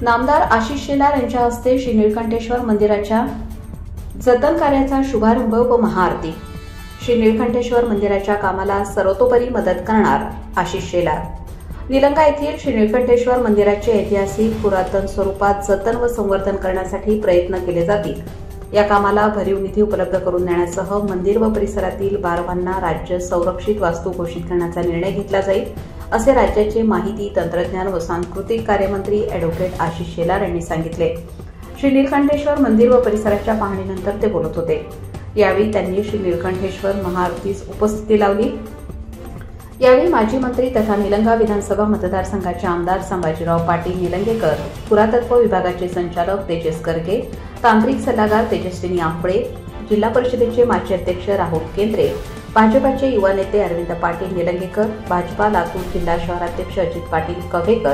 नामदार आशिष शेलार यांच्या हस्ते श्री निळकंठेश्वर मंदिराच्या जतन कार्याचा शुभारंभ व महाआरती। श्री निळकंठेश्वर मंदिराच्या कामाला सर्वतोपरी मदत करणार आशिष शेलार। निलंगा येथील श्री निळकंठेश्वर मंदिराचे ऐतिहासिक पुरातन स्वरूपात जतन व संवर्धन करण्यासाठी प्रयत्न केले जातील। या कामाला भरीव निधी उपलब्ध करून देण्यासह मंदिर व परिसरातील बारवांना राज्य संरक्षित वास्तू घोषित करण्याचा निर्णय घेतला जाईल, असे राज्याचे माहिती तंत्रज्ञान व सांस्कृतिक कार्यमंत्री ॲडव्होकेट आशिष शेलार यांनी सांगितले। श्री निळकंठेश्वर मंदिर व परिसराच्या पाहणीनंतर ते बोलत होते। यावेळी त्यांनी श्री निळकंठेश्वर महाआरतीस उपस्थिती लावली। यावेळी माजी मंत्री तथा निलंगा विधानसभा मतदारसंघाचे आमदार संभाजीराव पाटील निलंगेकर, पुरातत्व विभागाचे संचालक तेजस गर्गे, तांत्रिक सल्लागार तेजस्विनी आंबळे, जिल्हा परिषदेचे माजी अध्यक्ष राहुल केंद्रे, भाजपाचे युवा नेते अरविंद पाटील निलंगेकर, भाजपा लातूर जिल्हा शहराध्यक्ष अजित पाटील कव्हेकर,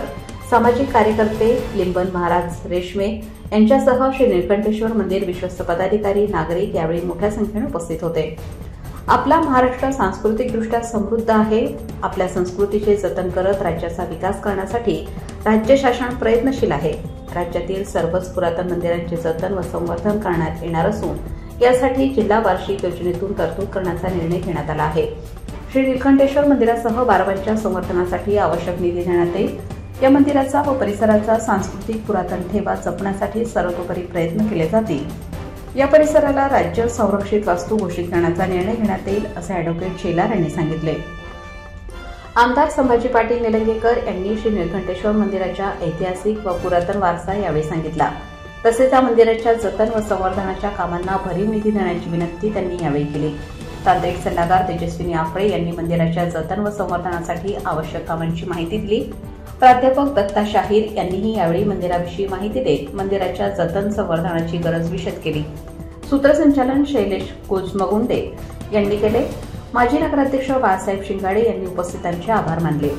सामाजिक कार्यकर्ते लिंबन महाराज रेशमे यांच्यासह श्री निळकंठेश्वर मंदिर विश्वस्त पदाधिकारी, नागरिक यावेळी मोठ्या संख्येने उपस्थित होते। आपला महाराष्ट्र सांस्कृतिकदृष्ट्या समृद्ध आहे। आपल्या संस्कृतीचे जतन करत राज्याचा विकास करण्यासाठी राज्य शासन प्रयत्नशील आहे। राज्यातील सर्वच पुरातन मंदिरांचे जतन व संवर्धन करण्यात येणार असून यासाठी जिल्हा वार्षिक योजनेतून तरतूद करण्याचा निर्णय घेण्यात आला आहे। श्री निळकंठेश्वर मंदिरासह बारवांच्या संवर्धनासाठी आवश्यक निधी देण्यात येईल। या मंदिराचा व परिसराचा सांस्कृतिक पुरातन ठेवा जपण्यासाठी सर्वतोपरी प्रयत्न केले जातील। या परिसराला राज्य संरक्षित वास्तू घोषित करण्याचा निर्णय घेण्यात येईल, असे ॲडव्होकेट शेलार यांनी सांगितले। आमदार संभाजी पाटील निलंगेकर यांनी श्री निळकंठेश्वर मंदिराच्या ऐतिहासिक व पुरातन वारसा यावेळी सांगितला। तसेच या मंदिराच्या जतन व संवर्धनाच्या कामांना भरीव निधी देण्याची विनंती त्यांनी यावेळी केली। तांत्रिक सल्लागार तेजस्विनी आंबळे यांनी मंदिराच्या जतन व संवर्धनासाठी आवश्यक कामांची माहिती दिली। प्राध्यापक दत्ता शाहीर यांनीही यावेळी मंदिराविषयी माहिती देत मंदिराच्या जतन संवर्धनाची गरज विशद केली। सूत्रसंचालन शैलेश कोजमगुंडे यांनी केले। माजी नगराध्यक्ष बाळासाहेब शिंगाडे यांनी उपस्थितांचे आभार मानले।